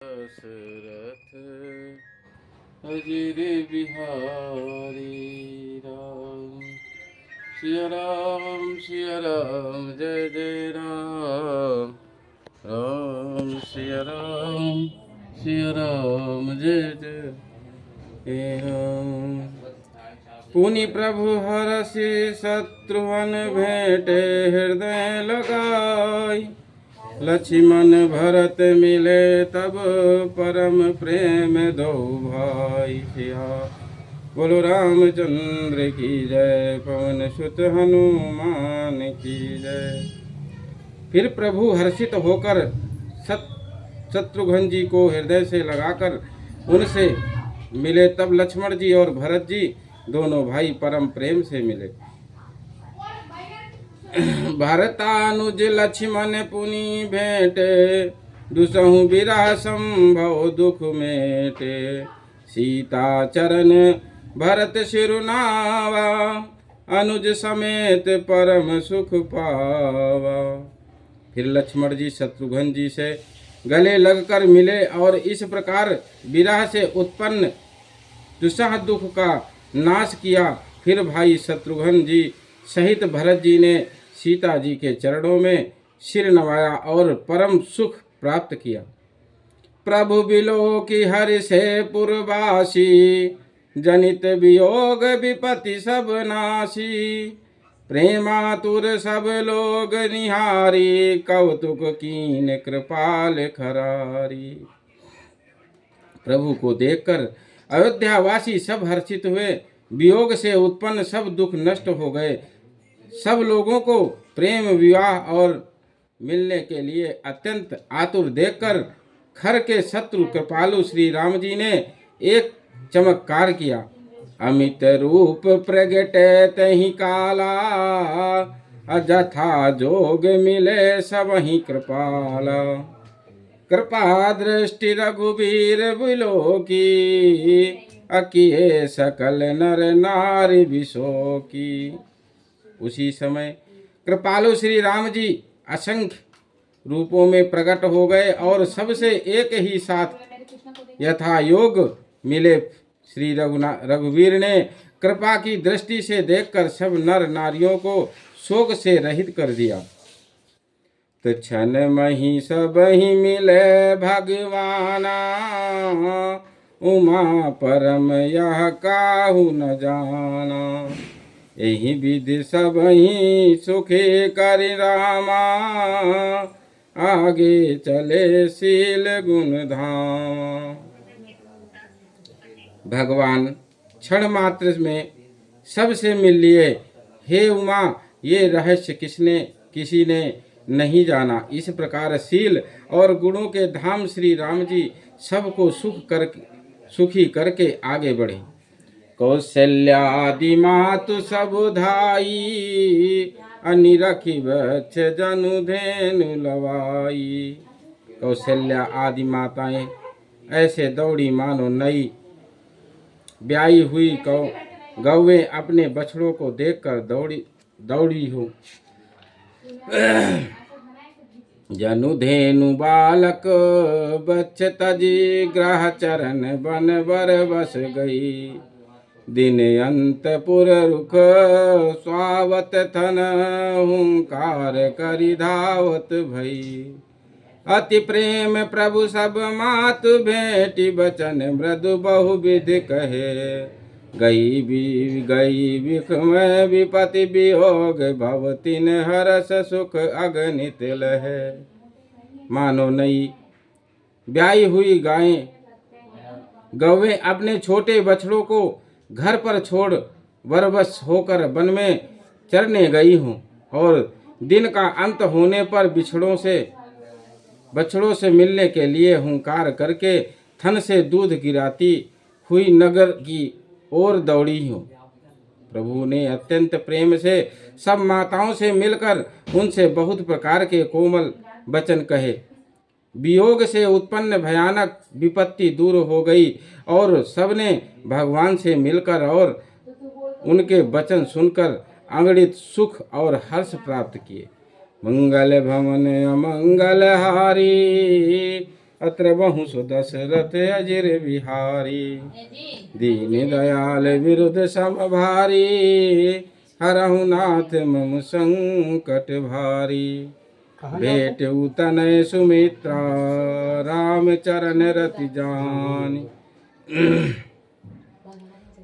दशरथ अजर बिहारी राम। सिया राम जय जय राम। राम सिया राम जय जय राम। पुनि प्रभु हरषि शत्रुघ्न भेंटे हृदय लगाई। लक्ष्मण भरत मिले तब परम प्रेम दो भाई। सिया बोलो रामचंद्र की जय, पवन सुत हनुमान की जय। फिर प्रभु हर्षित होकर शत्रुघ्न जी को हृदय से लगाकर उनसे मिले। तब लक्ष्मण जी और भरत जी दोनों भाई परम प्रेम से मिले। भरतानुज लक्ष्मण पुनि भेंटे, दुसहु बिरह संभव दुख मेटे। सीता चरण भरत सिरुनावा, अनुज समेत परम सुख पावा। फिर लक्ष्मण जी शत्रुघ्न जी से गले लगकर मिले और इस प्रकार विरह से उत्पन्न दुस्सह दुख का नाश किया। फिर भाई शत्रुघ्न जी सहित भरत जी ने सीता जी के चरणों में सिर नवाया और परम सुख प्राप्त किया। प्रभु बिलो की हरि से पुरवासी, जनित वियोग विपत्ति सब नासी। प्रेमातुर सब लोग निहारी, कौतुक कीन कृपाल खरारी। प्रभु को देखकर अयोध्यावासी सब हर्षित हुए। वियोग से उत्पन्न सब दुख नष्ट हो गए। सब लोगों को प्रेम विवाह और मिलने के लिए अत्यंत आतुर देखकर खर के शत्रु कृपालु श्री राम जी ने एक चमत्कार किया। अमित रूप प्रगटे तहि काला, अजथा जोग मिले सबहि कृपाला। कृपा दृष्टि रघुवीर बिलो की, अकिए सकल नर नारी बिसो की। उसी समय कृपालु श्री राम जी असंख्य रूपों में प्रकट हो गए और सबसे एक ही साथ यथा योग मिले। श्री रघुवीर ने कृपा की दृष्टि से देखकर सब नर नारियों को शोक से रहित कर दिया। तो क्षण मही सब ही मिले भगवाना, उमा परम यह काहू न जाना। यही विधि सब ही सुखी करि रामा, आगे चले शील गुण धामा। भगवान क्षण मात्र में सबसे मिल लिए। हे उमा, ये रहस्य किसी ने नहीं जाना। इस प्रकार शील और गुणों के धाम श्री राम जी सबको सुखी करके आगे बढ़े। कौशल्यादि मातु सब धाई, अनिरखी वक्ष जनु धेनु लवाई। कौशल्या आदि माताएं ऐसे दौड़ी मानो नई ब्याई हुई गौवें अपने बछड़ों को देखकर दौड़ी हो। जनु धेनु बालक बच्च तजी, ग्रह चरण बन बर बस गई। दिन अंतपुर रुख स्वावत थन, हुंकार करि धावत भई। अति प्रेम प्रभु सब मातु भेंटी, बचन मृदु बहुविध कहे। गई विषम विपति वियोग, भव तिन हरस सुख अगणित लहे। मानो नई ब्याई हुई गौवें अपने छोटे बछड़ों को घर पर छोड़ वरवश होकर वन में चरने गई हूँ, और दिन का अंत होने पर बछड़ों से मिलने के लिए हुंकार करके थन से दूध गिराती हुई नगर की ओर दौड़ी हूँ। प्रभु ने अत्यंत प्रेम से सब माताओं से मिलकर उनसे बहुत प्रकार के कोमल वचन कहे। वियोग से उत्पन्न भयानक विपत्ति दूर हो गई और सबने भगवान से मिलकर और उनके वचन सुनकर अगणित सुख और हर्ष प्राप्त किए। मंगल भवन अमंगल हारी, अत्र बहु सुदशरथ अजिर बिहारी। दीन दयाल विरुद्ध सम भारी, हरहु नाथ मम संकट भारी। भेट तनय सुमित्रा, राम चरण रति जानि।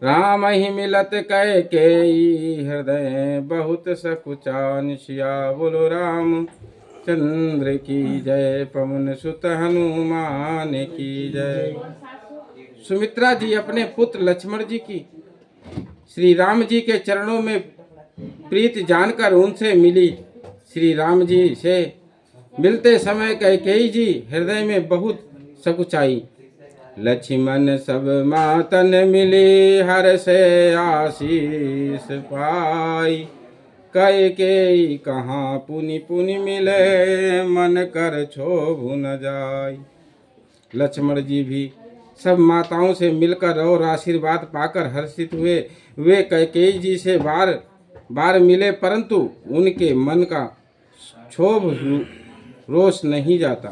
राम ही मिलत कैकेयी, हृदय बहुत सकुचान। सिया बोलो राम चंद्र की जय, पवन सुत हनुमान की जय। सुमित्रा जी अपने पुत्र लक्ष्मण जी की श्री राम जी के चरणों में प्रीति जानकर उनसे मिली। श्री राम जी से मिलते समय कैकेयी जी हृदय में बहुत सकुचाई। लक्ष्मण सब मातन मिली, हर से आशीष पाई। कैकेयी कहाँ पुनि पुनि मिले, मन कर क्षोभ न जाय। लक्ष्मण जी भी सब माताओं से मिलकर और आशीर्वाद पाकर हर्षित हुए। वे कैकेयी जी से बार बार मिले, परंतु उनके मन का क्षोभ रोष नहीं जाता।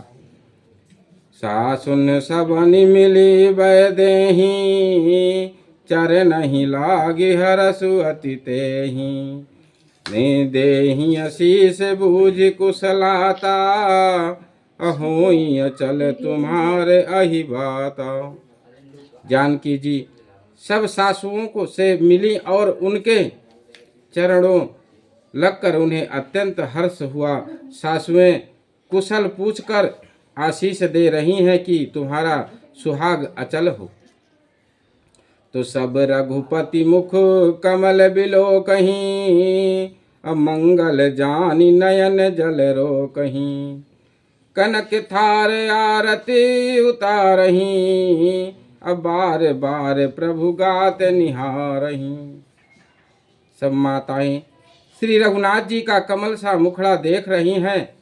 सासुन सबनि मिली बै देहि, चर नहीं लागे हरसु अति तेहि। ने देहि आशीष बूझ कुशलाता, अहोई अचल तुम्हारे अहि बाता। जानकी जी सब सासुओं को से मिली और उनके चरणों लगकर उन्हें अत्यंत हर्ष हुआ। सासुएं कुशल पूछकर आशीष दे रही हैं कि तुम्हारा सुहाग अचल हो। तो सब रघुपति मुख कमल बिलो कहीं, अमंगल जानी नयन जल रो कहीं। कनक थार आरती उतारही, अब बार बार प्रभु गात निहारही। सब माताएं श्री रघुनाथ जी का कमल सा मुखड़ा देख रही हैं